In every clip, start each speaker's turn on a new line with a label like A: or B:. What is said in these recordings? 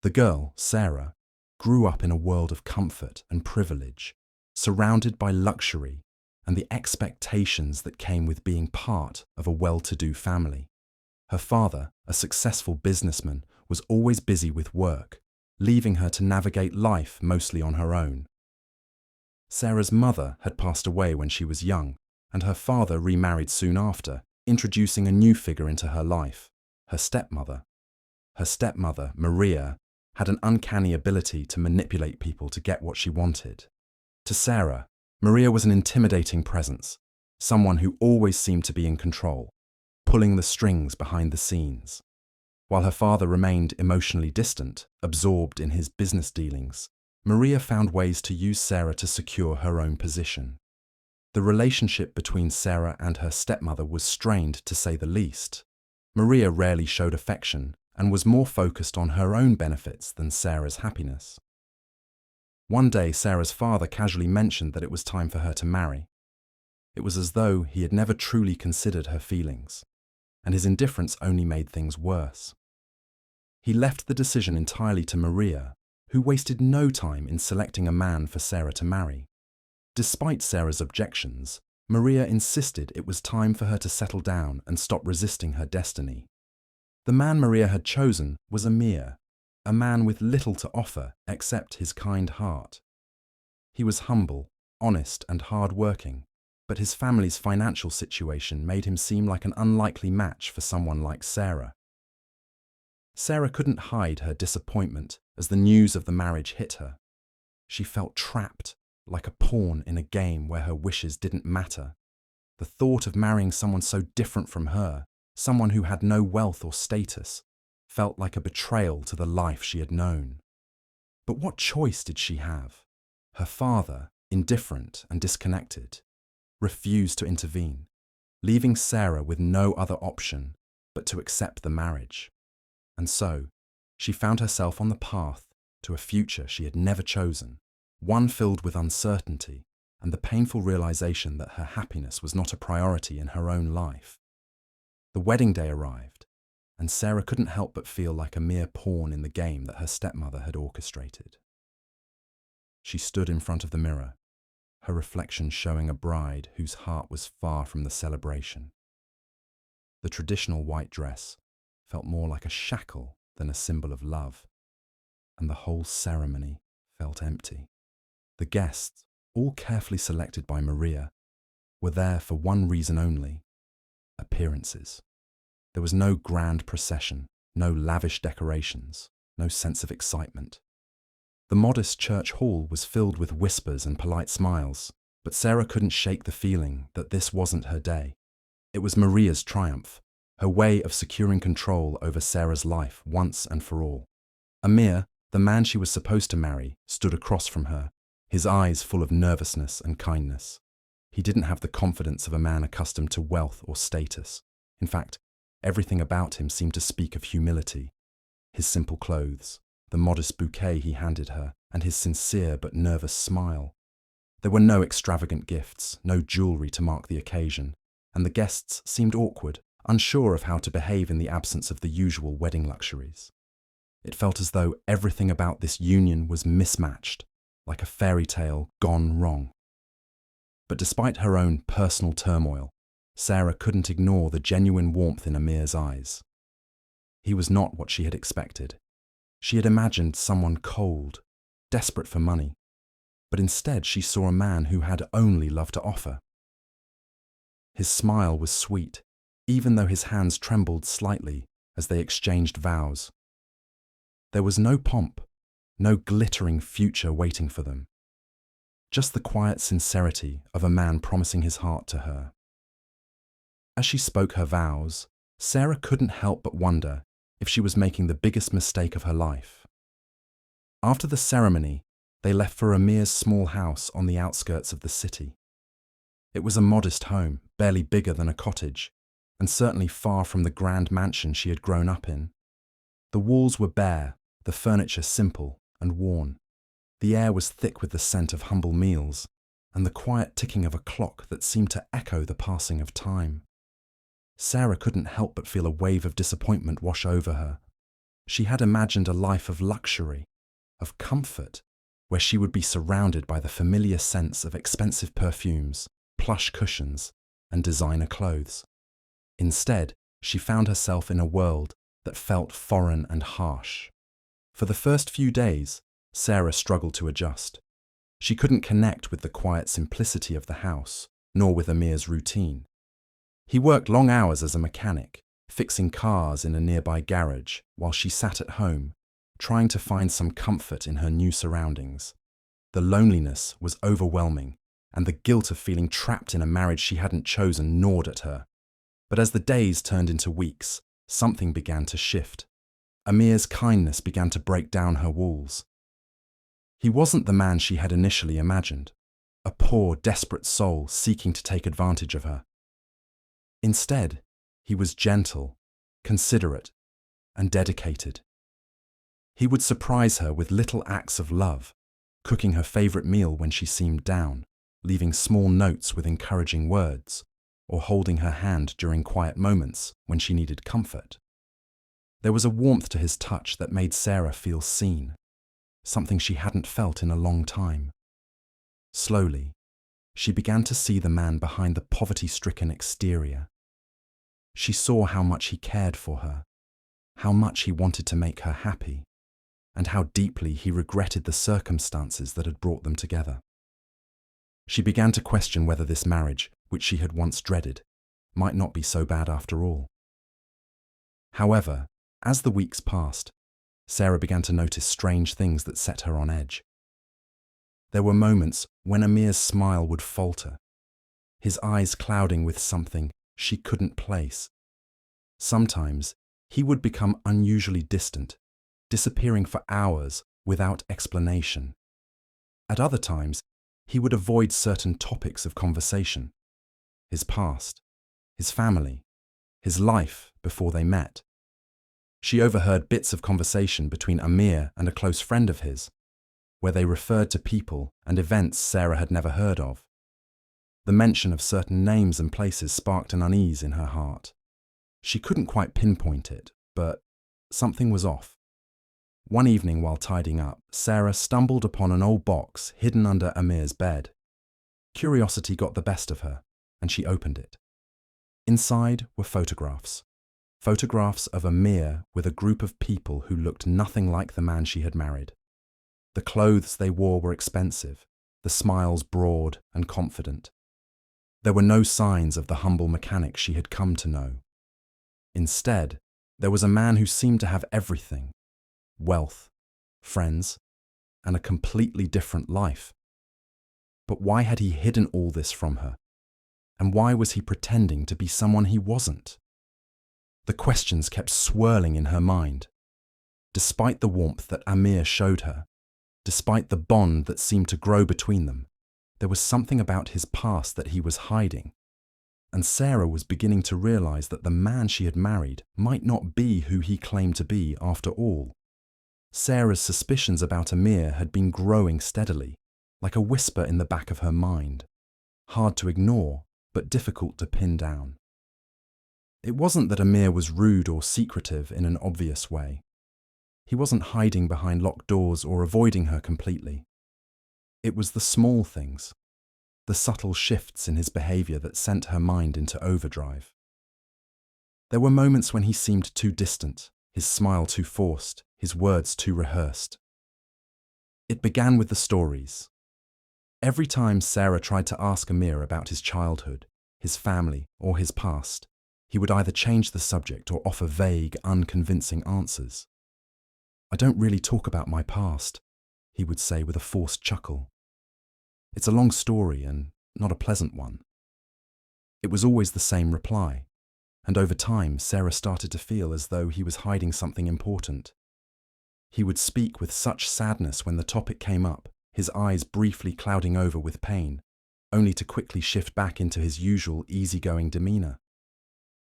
A: The girl, Sarah, grew up in a world of comfort and privilege, surrounded by luxury and the expectations that came with being part of a well-to-do family. Her father, a successful businessman, was always busy with work, leaving her to navigate life mostly on her own. Sarah's mother had passed away when she was young, and her father remarried soon after, introducing a new figure into her life, her stepmother. Her stepmother, Maria, had an uncanny ability to manipulate people to get what she wanted. To Sarah, Maria was an intimidating presence, someone who always seemed to be in control, pulling the strings behind the scenes. While her father remained emotionally distant, absorbed in his business dealings, Maria found ways to use Sarah to secure her own position. The relationship between Sarah and her stepmother was strained, to say the least. Maria rarely showed affection and was more focused on her own benefits than Sarah's happiness. One day, Sarah's father casually mentioned that it was time for her to marry. It was as though he had never truly considered her feelings, and his indifference only made things worse. He left the decision entirely to Maria, who wasted no time in selecting a man for Sarah to marry. Despite Sarah's objections, Maria insisted it was time for her to settle down and stop resisting her destiny. The man Maria had chosen was Amir, a man with little to offer except his kind heart. He was humble, honest, and hard-working, but his family's financial situation made him seem like an unlikely match for someone like Sarah. Sarah couldn't hide her disappointment as the news of the marriage hit her. She felt trapped, like a pawn in a game where her wishes didn't matter. The thought of marrying someone so different from her, someone who had no wealth or status, felt like a betrayal to the life she had known. But what choice did she have? Her father, indifferent and disconnected, refused to intervene, leaving Sarah with no other option but to accept the marriage. And so, she found herself on the path to a future she had never chosen, one filled with uncertainty and the painful realization that her happiness was not a priority in her own life. The wedding day arrived, and Sarah couldn't help but feel like a mere pawn in the game that her stepmother had orchestrated. She stood in front of the mirror, her reflection showing a bride whose heart was far from the celebration. The traditional white dress felt more like a shackle than a symbol of love, and the whole ceremony felt empty. The guests, all carefully selected by Maria, were there for one reason only: appearances. There was no grand procession, no lavish decorations, no sense of excitement. The modest church hall was filled with whispers and polite smiles, but Sarah couldn't shake the feeling that this wasn't her day. It was Maria's triumph, her way of securing control over Sarah's life once and for all. Amir, the man she was supposed to marry, stood across from her, his eyes full of nervousness and kindness. He didn't have the confidence of a man accustomed to wealth or status. In fact, everything about him seemed to speak of humility. His simple clothes, the modest bouquet he handed her, and his sincere but nervous smile. There were no extravagant gifts, no jewelry to mark the occasion, and the guests seemed awkward, unsure of how to behave in the absence of the usual wedding luxuries. It felt as though everything about this union was mismatched, like a fairy tale gone wrong. But despite her own personal turmoil, Sarah couldn't ignore the genuine warmth in Amir's eyes. He was not what she had expected. She had imagined someone cold, desperate for money, but instead she saw a man who had only love to offer. His smile was sweet, even though his hands trembled slightly as they exchanged vows. There was no pomp, no glittering future waiting for them, just the quiet sincerity of a man promising his heart to her. As she spoke her vows, Sarah couldn't help but wonder if she was making the biggest mistake of her life. After the ceremony, they left for Amir's small house on the outskirts of the city. It was a modest home, barely bigger than a cottage, and certainly far from the grand mansion she had grown up in. The walls were bare, the furniture simple and worn. The air was thick with the scent of humble meals, and the quiet ticking of a clock that seemed to echo the passing of time. Sarah couldn't help but feel a wave of disappointment wash over her. She had imagined a life of luxury, of comfort, where she would be surrounded by the familiar scents of expensive perfumes, plush cushions, and designer clothes. Instead, she found herself in a world that felt foreign and harsh. For the first few days, Sarah struggled to adjust. She couldn't connect with the quiet simplicity of the house, nor with Amir's routine. He worked long hours as a mechanic, fixing cars in a nearby garage, while she sat at home, trying to find some comfort in her new surroundings. The loneliness was overwhelming, and the guilt of feeling trapped in a marriage she hadn't chosen gnawed at her. But as the days turned into weeks, something began to shift. Amir's kindness began to break down her walls. He wasn't the man she had initially imagined, a poor, desperate soul seeking to take advantage of her. Instead, he was gentle, considerate, and dedicated. He would surprise her with little acts of love, cooking her favorite meal when she seemed down, leaving small notes with encouraging words, or holding her hand during quiet moments when she needed comfort. There was a warmth to his touch that made Sarah feel seen, something she hadn't felt in a long time. Slowly, she began to see the man behind the poverty-stricken exterior. She saw how much he cared for her, how much he wanted to make her happy, and how deeply he regretted the circumstances that had brought them together. She began to question whether this marriage, which she had once dreaded, might not be so bad after all. However, as the weeks passed, Sarah began to notice strange things that set her on edge. There were moments when Amir's smile would falter, his eyes clouding with something she couldn't place. Sometimes he would become unusually distant, disappearing for hours without explanation. At other times, he would avoid certain topics of conversation: his past, his family, his life before they met. She overheard bits of conversation between Amir and a close friend of his, where they referred to people and events Sarah had never heard of. The mention of certain names and places sparked an unease in her heart. She couldn't quite pinpoint it, but something was off. One evening while tidying up, Sarah stumbled upon an old box hidden under Amir's bed. Curiosity got the best of her, and she opened it. Inside were photographs. Photographs of Amir with a group of people who looked nothing like the man she had married. The clothes they wore were expensive, the smiles broad and confident. There were no signs of the humble mechanic she had come to know. Instead, there was a man who seemed to have everything: wealth, friends, and a completely different life. But why had he hidden all this from her? And why was he pretending to be someone he wasn't? The questions kept swirling in her mind. Despite the warmth that Amir showed her, despite the bond that seemed to grow between them, there was something about his past that he was hiding. And Sarah was beginning to realize that the man she had married might not be who he claimed to be after all. Sarah's suspicions about Amir had been growing steadily, like a whisper in the back of her mind, hard to ignore, but difficult to pin down. It wasn't that Amir was rude or secretive in an obvious way. He wasn't hiding behind locked doors or avoiding her completely. It was the small things, the subtle shifts in his behavior that sent her mind into overdrive. There were moments when he seemed too distant, his smile too forced, his words too rehearsed. It began with the stories. Every time Sarah tried to ask Amir about his childhood, his family, or his past, he would either change the subject or offer vague, unconvincing answers. "I don't really talk about my past," he would say with a forced chuckle. "It's a long story and not a pleasant one." It was always the same reply, and over time Sarah started to feel as though he was hiding something important. He would speak with such sadness when the topic came up, his eyes briefly clouding over with pain, only to quickly shift back into his usual easygoing demeanor.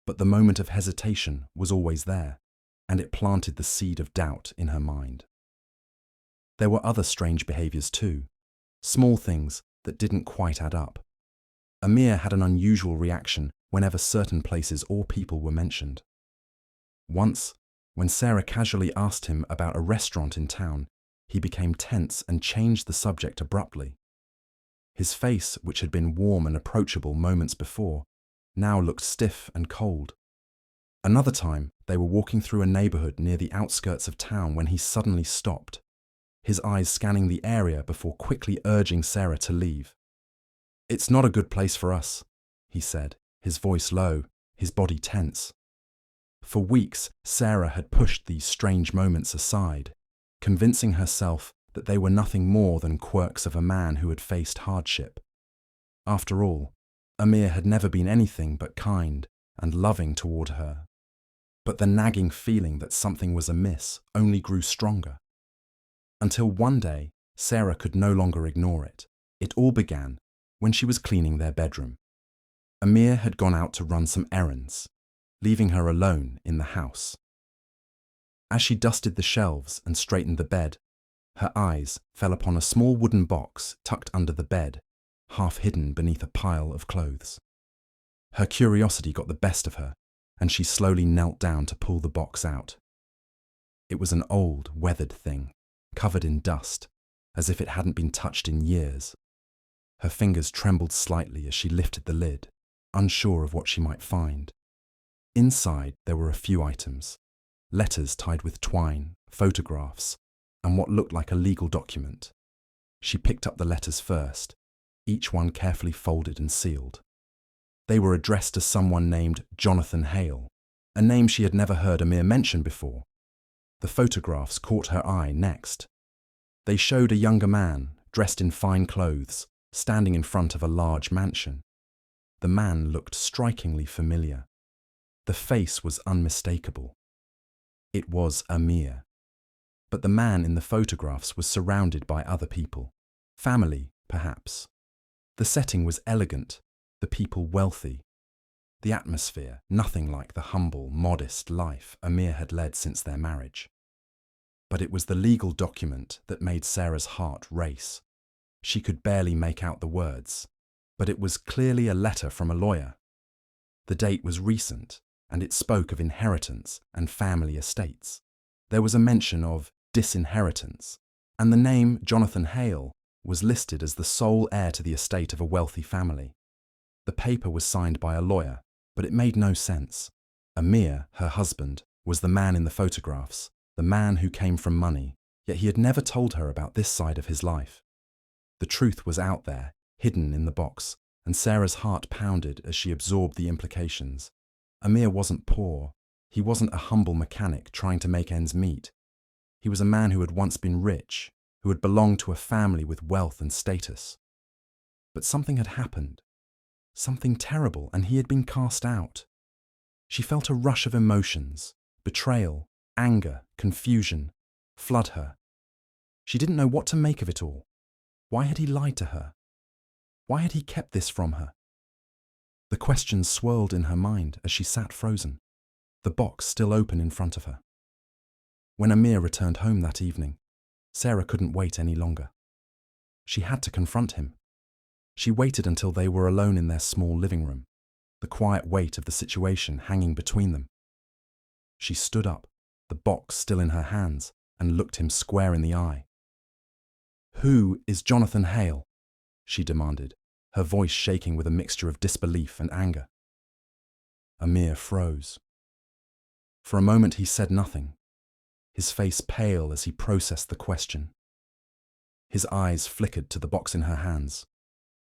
A: But the moment of hesitation was always there, and it planted the seed of doubt in her mind. There were other strange behaviors too, small things that didn't quite add up. Amir had an unusual reaction whenever certain places or people were mentioned. Once, When Sarah casually asked him about a restaurant in town, he became tense and changed the subject abruptly. His face, which had been warm and approachable moments before, now looked stiff and cold. Another time, they were walking through a neighborhood near the outskirts of town when he suddenly stopped, his eyes scanning the area before quickly urging Sarah to leave. "It's not a good place for us," he said, his voice low, his body tense. For weeks, Sarah had pushed these strange moments aside, convincing herself that they were nothing more than quirks of a man who had faced hardship. After all, Amir had never been anything but kind and loving toward her. But the nagging feeling that something was amiss only grew stronger. Until one day, Sarah could no longer ignore it. It all began when she was cleaning their bedroom. Amir had gone out to run some errands, leaving her alone in the house. As she dusted the shelves and straightened the bed, her eyes fell upon a small wooden box tucked under the bed, half hidden beneath a pile of clothes. Her curiosity got the best of her, and she slowly knelt down to pull the box out. It was an old, weathered thing, covered in dust, as if it hadn't been touched in years. Her fingers trembled slightly as she lifted the lid, unsure of what she might find. Inside there were a few items: letters tied with twine, photographs, and what looked like a legal document. She picked up the letters first, each one carefully folded and sealed. They were addressed to someone named Jonathan Hale, a name she had never heard Amir mention before. The photographs caught her eye next. They showed a younger man, dressed in fine clothes, standing in front of a large mansion. The man looked strikingly familiar. The face was unmistakable. It was Amir. But the man in the photographs was surrounded by other people. Family, perhaps. The setting was elegant, the people wealthy. The atmosphere, nothing like the humble, modest life Amir had led since their marriage. But it was the legal document that made Sarah's heart race. She could barely make out the words, but it was clearly a letter from a lawyer. The date was recent, and it spoke of inheritance and family estates. There was a mention of disinheritance, and the name Jonathan Hale was listed as the sole heir to the estate of a wealthy family. The paper was signed by a lawyer, but it made no sense. Amir, her husband, was the man in the photographs, the man who came from money, yet he had never told her about this side of his life. The truth was out there, hidden in the box, and Sarah's heart pounded as she absorbed the implications. Amir wasn't poor. He wasn't a humble mechanic trying to make ends meet. He was a man who had once been rich, who had belonged to a family with wealth and status. But something had happened. Something terrible, and he had been cast out. She felt a rush of emotions, betrayal, anger, confusion, flood her. She didn't know what to make of it all. Why had he lied to her? Why had he kept this from her? The questions swirled in her mind as she sat frozen, the box still open in front of her. When Amir returned home that evening, Sarah couldn't wait any longer. She had to confront him. She waited until they were alone in their small living room, the quiet weight of the situation hanging between them. She stood up, the box still in her hands, and looked him square in the eye. "Who is Jonathan Hale?" she demanded, her voice shaking with a mixture of disbelief and anger. Amir froze. For a moment he said nothing, his face pale as he processed the question. His eyes flickered to the box in her hands,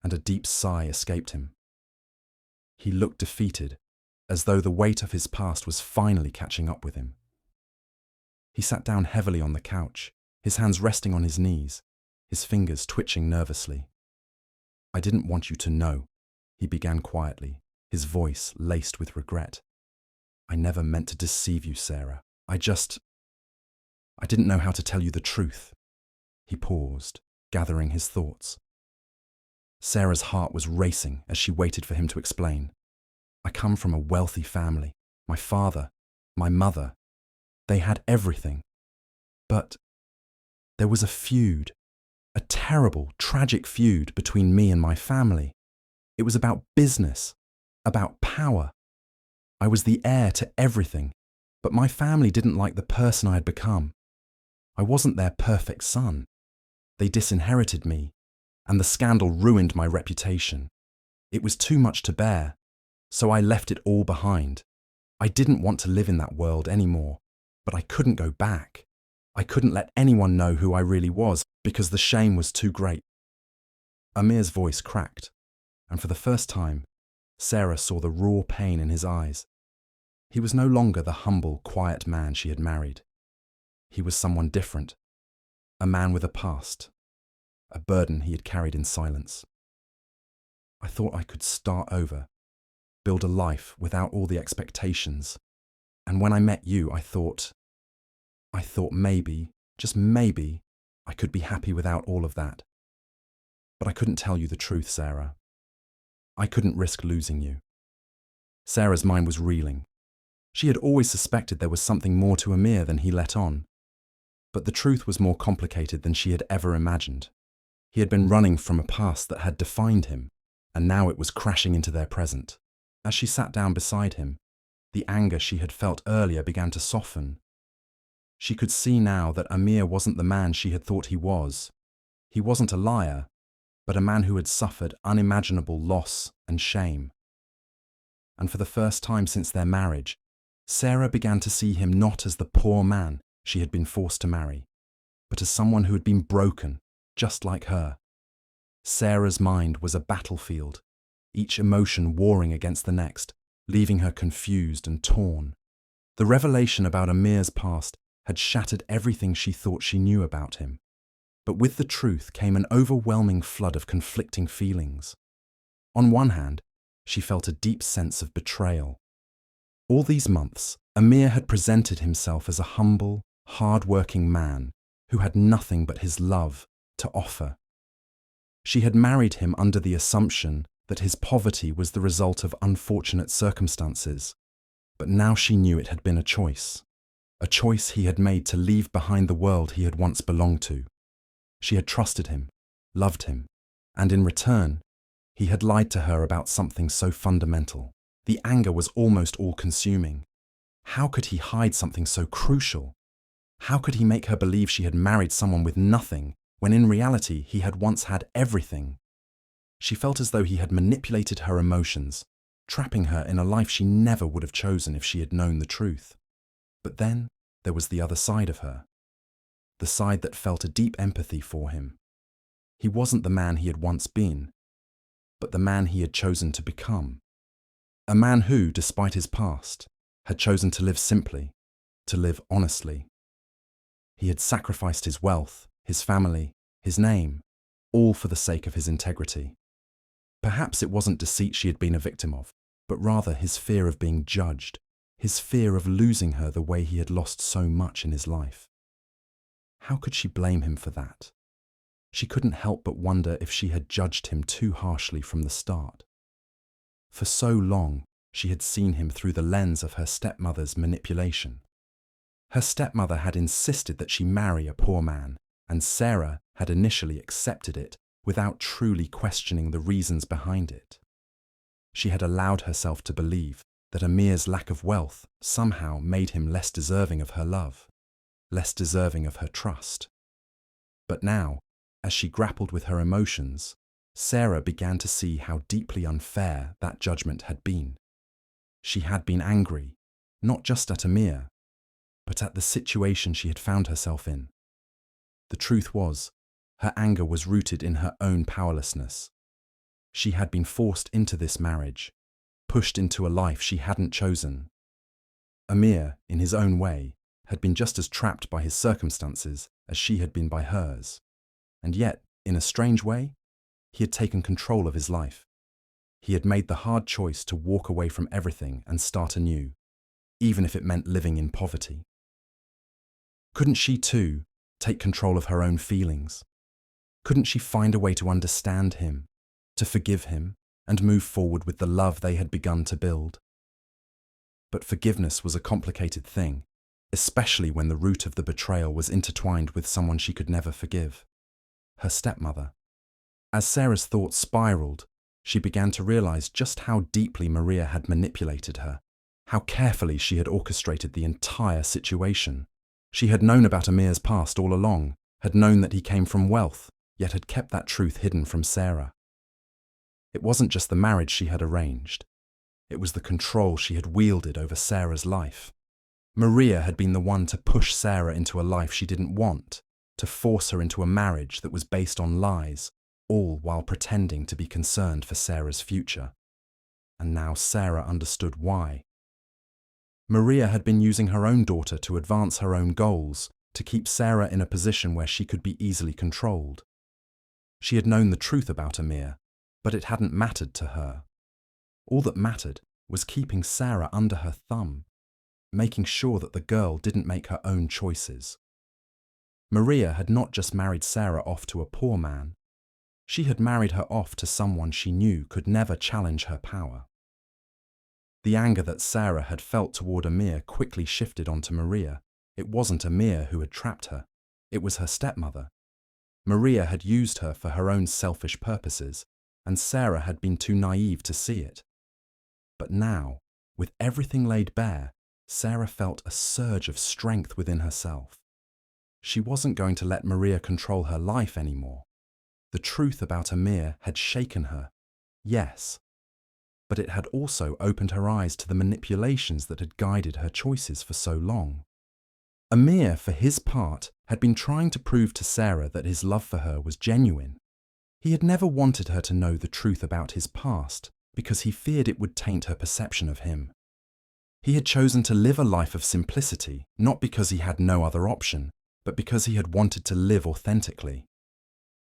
A: and a deep sigh escaped him. He looked defeated, as though the weight of his past was finally catching up with him. He sat down heavily on the couch, his hands resting on his knees, his fingers twitching nervously. "I didn't want you to know," he began quietly, his voice laced with regret. "I never meant to deceive you, Sarah. I didn't know how to tell you the truth." He paused, gathering his thoughts. Sarah's heart was racing as she waited for him to explain. "I come from a wealthy family. My father, my mother, they had everything. But there was a feud, a terrible, tragic feud between me and my family. It was about business, about power. I was the heir to everything, But my family didn't like the person I had become. I wasn't their perfect son. They disinherited me, and the scandal ruined my reputation. It was too much to bear, so I left it all behind. I didn't want to live in that world anymore, but I couldn't go back. I couldn't let anyone know who I really was because the shame was too great. Amir's voice cracked, and for the first time, Sarah saw the raw pain in his eyes. He was no longer the humble, quiet man she had married. He was someone different, a man with a past, a burden he had carried in silence. I thought I could start over, build a life without all the expectations. And when I met you, I thought maybe, just maybe, I could be happy without all of that. But I couldn't tell you the truth, Sarah. I couldn't risk losing you. Sarah's mind was reeling. She had always suspected there was something more to Amir than he let on. But the truth was more complicated than she had ever imagined. He had been running from a past that had defined him, and now it was crashing into their present. As she sat down beside him, the anger she had felt earlier began to soften. She could see now that Amir wasn't the man she had thought he was. He wasn't a liar, but a man who had suffered unimaginable loss and shame. And for the first time since their marriage, Sarah began to see him not as the poor man she had been forced to marry, but as someone who had been broken, just like her. Sarah's mind was a battlefield, each emotion warring against the next, leaving her confused and torn. The revelation about Amir's past had shattered everything she thought she knew about him. But with the truth came an overwhelming flood of conflicting feelings. On one hand, she felt a deep sense of betrayal. All these months, Amir had presented himself as a humble, hard-working man who had nothing but his love to offer. She had married him under the assumption that his poverty was the result of unfortunate circumstances, but now she knew it had been a choice he had made to leave behind the world he had once belonged to. She had trusted him, loved him, and in return, he had lied to her about something so fundamental. The anger was almost all-consuming. How could he hide something so crucial? How could he make her believe she had married someone with nothing, when in reality he had once had everything? She felt as though he had manipulated her emotions, trapping her in a life she never would have chosen if she had known the truth. But then there was the other side of her, the side that felt a deep empathy for him. He wasn't the man he had once been, but the man he had chosen to become. A man who, despite his past, had chosen to live simply, to live honestly. He had sacrificed his wealth, his family, his name, all for the sake of his integrity. Perhaps it wasn't deceit she had been a victim of, but rather his fear of being judged, his fear of losing her the way he had lost so much in his life. How could she blame him for that? She couldn't help but wonder if she had judged him too harshly from the start. For so long, she had seen him through the lens of her stepmother's manipulation. Her stepmother had insisted that she marry a poor man, and Sarah had initially accepted it without truly questioning the reasons behind it. She had allowed herself to believe that Amir's lack of wealth somehow made him less deserving of her love, less deserving of her trust. But now, as she grappled with her emotions, Sarah began to see how deeply unfair that judgment had been. She had been angry, not just at Amir, but at the situation she had found herself in. The truth was, her anger was rooted in her own powerlessness. She had been forced into this marriage, pushed into a life she hadn't chosen. Amir, in his own way, had been just as trapped by his circumstances as she had been by hers. And yet, in a strange way, he had taken control of his life. He had made the hard choice to walk away from everything and start anew, even if it meant living in poverty. Couldn't she, too, take control of her own feelings? Couldn't she find a way to understand him, to forgive him, and move forward with the love they had begun to build? But forgiveness was a complicated thing, especially when the root of the betrayal was intertwined with someone she could never forgive, her stepmother. As Sarah's thoughts spiraled, she began to realize just how deeply Maria had manipulated her, how carefully she had orchestrated the entire situation. She had known about Amir's past all along, had known that he came from wealth, yet had kept that truth hidden from Sarah. It wasn't just the marriage she had arranged. It was the control she had wielded over Sarah's life. Maria had been the one to push Sarah into a life she didn't want, to force her into a marriage that was based on lies, all while pretending to be concerned for Sarah's future. And now Sarah understood why. Maria had been using her own daughter to advance her own goals, to keep Sarah in a position where she could be easily controlled. She had known the truth about Amir, but it hadn't mattered to her. All that mattered was keeping Sarah under her thumb, making sure that the girl didn't make her own choices. Maria had not just married Sarah off to a poor man. She had married her off to someone she knew could never challenge her power. The anger that Sarah had felt toward Amir quickly shifted onto Maria. It wasn't Amir who had trapped her. It was her stepmother. Maria had used her for her own selfish purposes, and Sarah had been too naive to see it. But now, with everything laid bare, Sarah felt a surge of strength within herself. She wasn't going to let Maria control her life anymore. The truth about Amir had shaken her, yes, but it had also opened her eyes to the manipulations that had guided her choices for so long. Amir, for his part, had been trying to prove to Sarah that his love for her was genuine. He had never wanted her to know the truth about his past because he feared it would taint her perception of him. He had chosen to live a life of simplicity, not because he had no other option, but because he had wanted to live authentically.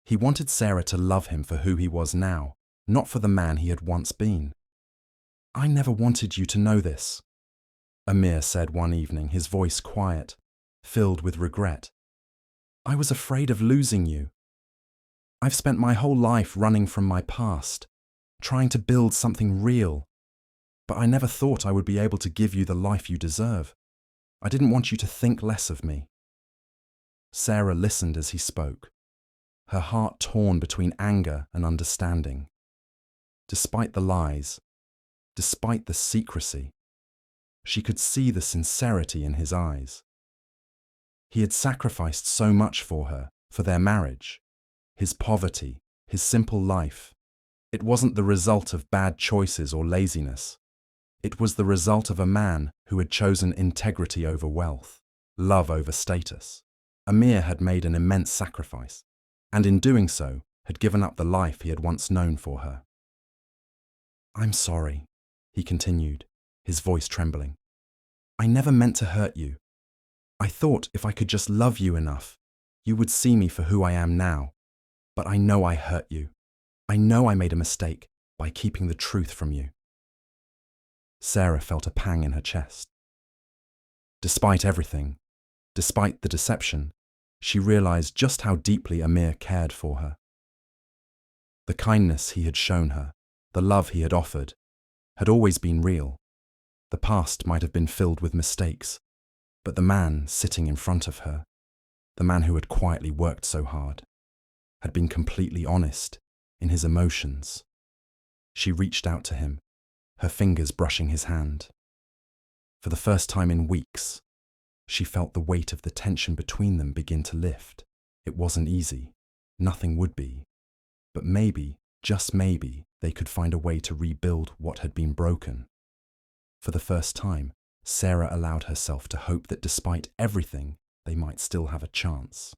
A: He wanted Sarah to love him for who he was now, not for the man he had once been. "I never wanted you to know this," Amir said one evening, his voice quiet, filled with regret. "I was afraid of losing you. I've spent my whole life running from my past, trying to build something real, but I never thought I would be able to give you the life you deserve. I didn't want you to think less of me." Sarah listened as he spoke, her heart torn between anger and understanding. Despite the lies, despite the secrecy, she could see the sincerity in his eyes. He had sacrificed so much for her, for their marriage, his poverty, his simple life. It wasn't the result of bad choices or laziness. It was the result of a man who had chosen integrity over wealth, love over status. Amir had made an immense sacrifice, and in doing so, had given up the life he had once known for her. "I'm sorry," he continued, his voice trembling. "I never meant to hurt you. I thought if I could just love you enough, you would see me for who I am now. But I know I hurt you. I know I made a mistake by keeping the truth from you." Sarah felt a pang in her chest. Despite everything, despite the deception, she realized just how deeply Amir cared for her. The kindness he had shown her, the love he had offered, had always been real. The past might have been filled with mistakes, but the man sitting in front of her, the man who had quietly worked so hard, had been completely honest in his emotions. She reached out to him, her fingers brushing his hand. For the first time in weeks, she felt the weight of the tension between them begin to lift. It wasn't easy. Nothing would be. But maybe, just maybe, they could find a way to rebuild what had been broken. For the first time, Sarah allowed herself to hope that despite everything, they might still have a chance.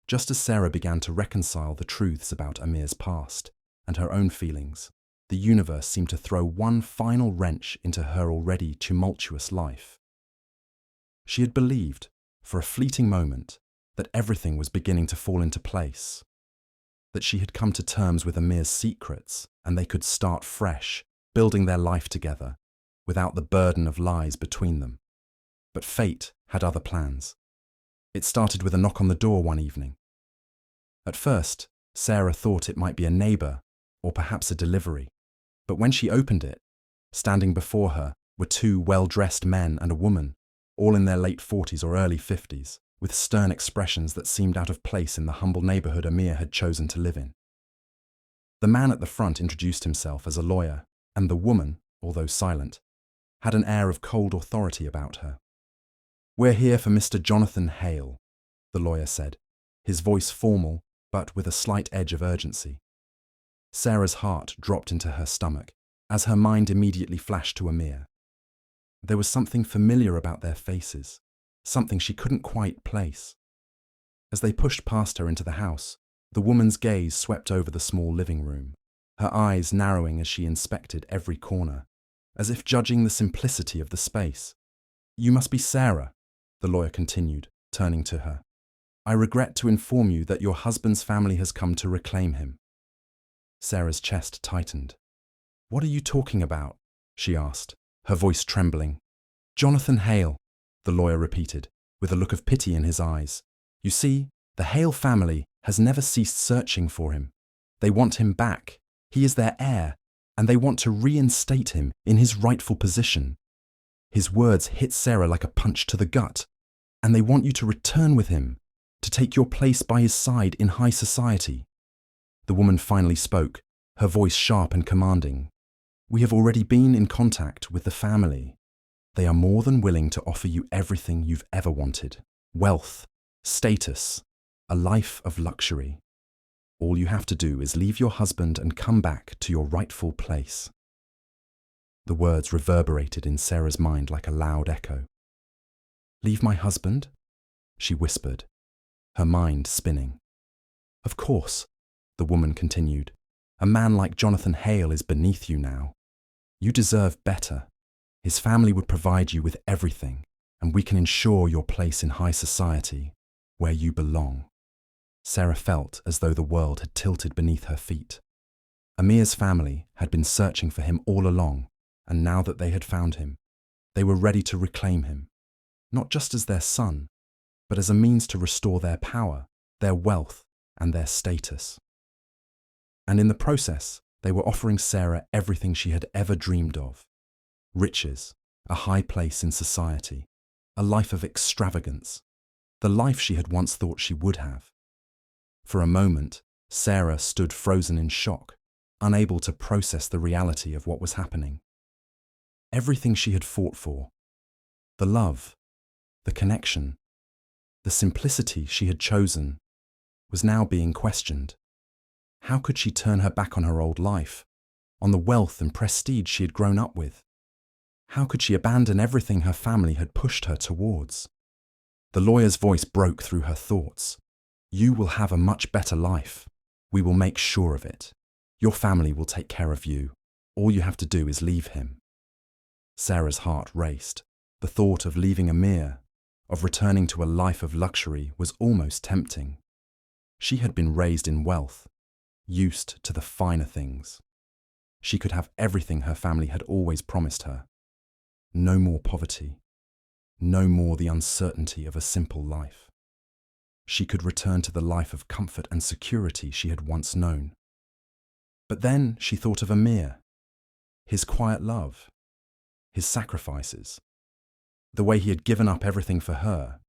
A: Just as Sarah began to reconcile the truths about Amir's past and her own feelings, the universe seemed to throw one final wrench into her already tumultuous life. She had believed, for a fleeting moment, that everything was beginning to fall into place, that she had come to terms with Amir's secrets and they could start fresh, building their life together, without the burden of lies between them. But fate had other plans. It started with a knock on the door one evening. At first, Sarah thought it might be a neighbour or perhaps a delivery, but when she opened it, standing before her were two well-dressed men and a woman, all in their late 40s or early 50s, with stern expressions that seemed out of place in the humble neighbourhood Amir had chosen to live in. The man at the front introduced himself as a lawyer, and the woman, although silent, had an air of cold authority about her. "We're here for Mr. Jonathan Hale," the lawyer said, his voice formal but with a slight edge of urgency. Sarah's heart dropped into her stomach as her mind immediately flashed to Amir. There was something familiar about their faces, something she couldn't quite place. As they pushed past her into the house, the woman's gaze swept over the small living room, her eyes narrowing as she inspected every corner, as if judging the simplicity of the space. "You must be Sarah," the lawyer continued, turning to her. "I regret to inform you that your husband's family has come to reclaim him." Sarah's chest tightened. "What are you talking about?" she asked, her voice trembling. "Jonathan Hale," the lawyer repeated, with a look of pity in his eyes. "You see, the Hale family has never ceased searching for him. They want him back. He is their heir, and they want to reinstate him in his rightful position." His words hit Sarah like a punch to the gut. "And they want you to return with him, to take your place by his side in high society." The woman finally spoke, her voice sharp and commanding. "We have already been in contact with the family. They are more than willing to offer you everything you've ever wanted. Wealth, status, a life of luxury. All you have to do is leave your husband and come back to your rightful place." The words reverberated in Sarah's mind like a loud echo. "Leave my husband?" she whispered, her mind spinning. "Of course," the woman continued. "A man like Jonathan Hale is beneath you now. You deserve better. His family would provide you with everything, and we can ensure your place in high society, where you belong." Sarah felt as though the world had tilted beneath her feet. Amir's family had been searching for him all along, and now that they had found him, they were ready to reclaim him, not just as their son, but as a means to restore their power, their wealth, and their status. And in the process, they were offering Sarah everything she had ever dreamed of: riches, a high place in society, a life of extravagance, the life she had once thought she would have. For a moment, Sarah stood frozen in shock, unable to process the reality of what was happening. Everything she had fought for, the love, the connection, the simplicity she had chosen, was now being questioned. How could she turn her back on her old life, on the wealth and prestige she had grown up with? How could she abandon everything her family had pushed her towards? The lawyer's voice broke through her thoughts. "You will have a much better life. We will make sure of it. Your family will take care of you. All you have to do is leave him." Sarah's heart raced. The thought of leaving Amir, of returning to a life of luxury, was almost tempting. She had been raised in wealth, used to the finer things. She could have everything her family had always promised her. No more poverty. No more the uncertainty of a simple life. She could return to the life of comfort and security she had once known. But then she thought of Amir, his quiet love, his sacrifices, the way he had given up everything for her.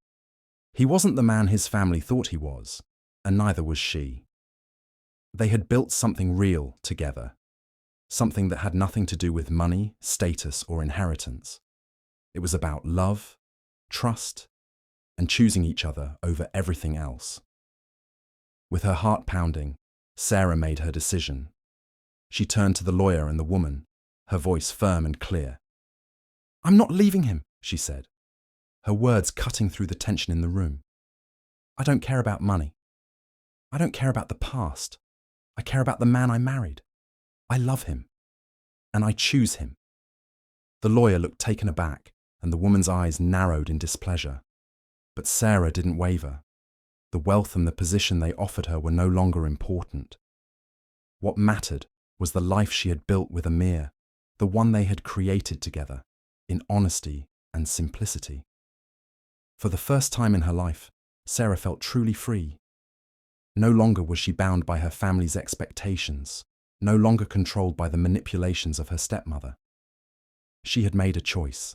A: He wasn't the man his family thought he was, and neither was she. They had built something real together, something that had nothing to do with money, status, or inheritance. It was about love, trust, and choosing each other over everything else. With her heart pounding, Sarah made her decision. She turned to the lawyer and the woman, her voice firm and clear. "I'm not leaving him," she said, her words cutting through the tension in the room. "I don't care about money. I don't care about the past. I care about the man I married. I love him, and I choose him." The lawyer looked taken aback, and the woman's eyes narrowed in displeasure. But Sarah didn't waver. The wealth and the position they offered her were no longer important. What mattered was the life she had built with Amir, the one they had created together, in honesty and simplicity. For the first time in her life, Sarah felt truly free. No longer was she bound by her family's expectations, no longer controlled by the manipulations of her stepmother. She had made a choice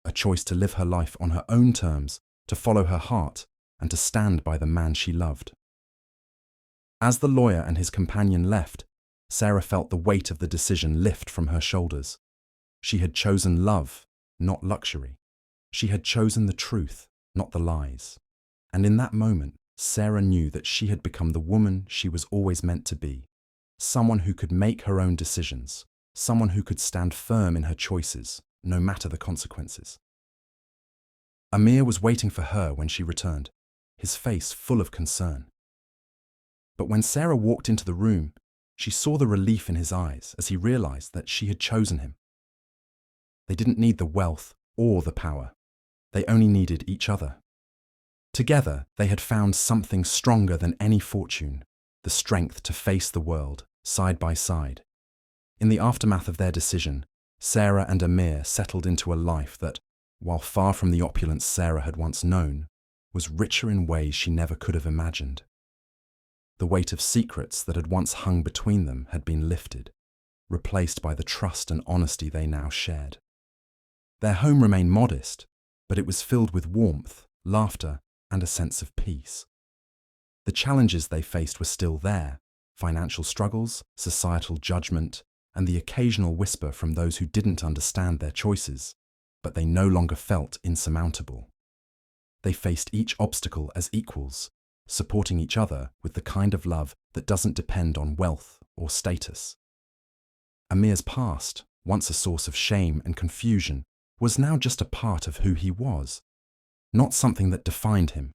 A: to live her life on her own terms, to follow her heart, and to stand by the man she loved. As the lawyer and his companion left, Sarah felt the weight of the decision lift from her shoulders. She had chosen love, not luxury. She had chosen the truth, not the lies. And in that moment, Sarah knew that she had become the woman she was always meant to be. Someone who could make her own decisions. Someone who could stand firm in her choices, no matter the consequences. Amir was waiting for her when she returned, his face full of concern. But when Sarah walked into the room, she saw the relief in his eyes as he realized that she had chosen him. They didn't need the wealth or the power. They only needed each other. Together, they had found something stronger than any fortune, the strength to face the world, side by side. In the aftermath of their decision, Sarah and Amir settled into a life that, while far from the opulence Sarah had once known, was richer in ways she never could have imagined. The weight of secrets that had once hung between them had been lifted, replaced by the trust and honesty they now shared. Their home remained modest, but it was filled with warmth, laughter, and a sense of peace. The challenges they faced were still there: financial struggles, societal judgment, and the occasional whisper from those who didn't understand their choices, but they no longer felt insurmountable. They faced each obstacle as equals, supporting each other with the kind of love that doesn't depend on wealth or status. Amir's past, once a source of shame and confusion, was now just a part of who he was, not something that defined him.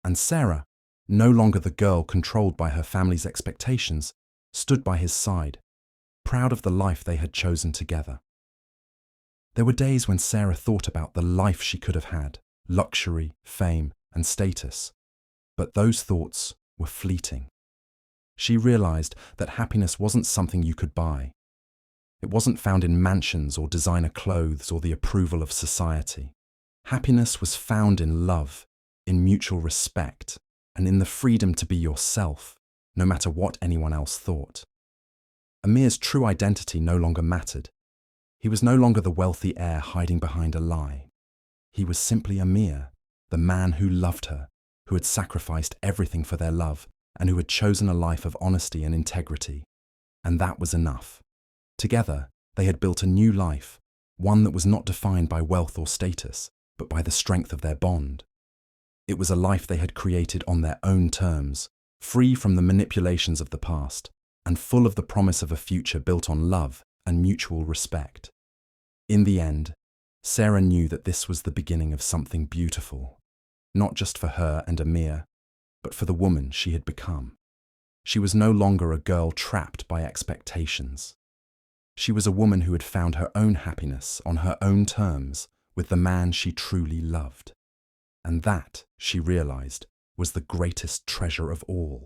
A: And Sarah, no longer the girl controlled by her family's expectations, stood by his side, proud of the life they had chosen together. There were days when Sarah thought about the life she could have had, luxury, fame, and status, but those thoughts were fleeting. She realized that happiness wasn't something you could buy. It wasn't found in mansions or designer clothes or the approval of society. Happiness was found in love, in mutual respect, and in the freedom to be yourself, no matter what anyone else thought. Amir's true identity no longer mattered. He was no longer the wealthy heir hiding behind a lie. He was simply Amir, the man who loved her, who had sacrificed everything for their love, and who had chosen a life of honesty and integrity. And that was enough. Together, they had built a new life, one that was not defined by wealth or status, but by the strength of their bond. It was a life they had created on their own terms, free from the manipulations of the past, and full of the promise of a future built on love and mutual respect. In the end, Sarah knew that this was the beginning of something beautiful, not just for her and Amir, but for the woman she had become. She was no longer a girl trapped by expectations. She was a woman who had found her own happiness on her own terms with the man she truly loved. And that, she realized, was the greatest treasure of all.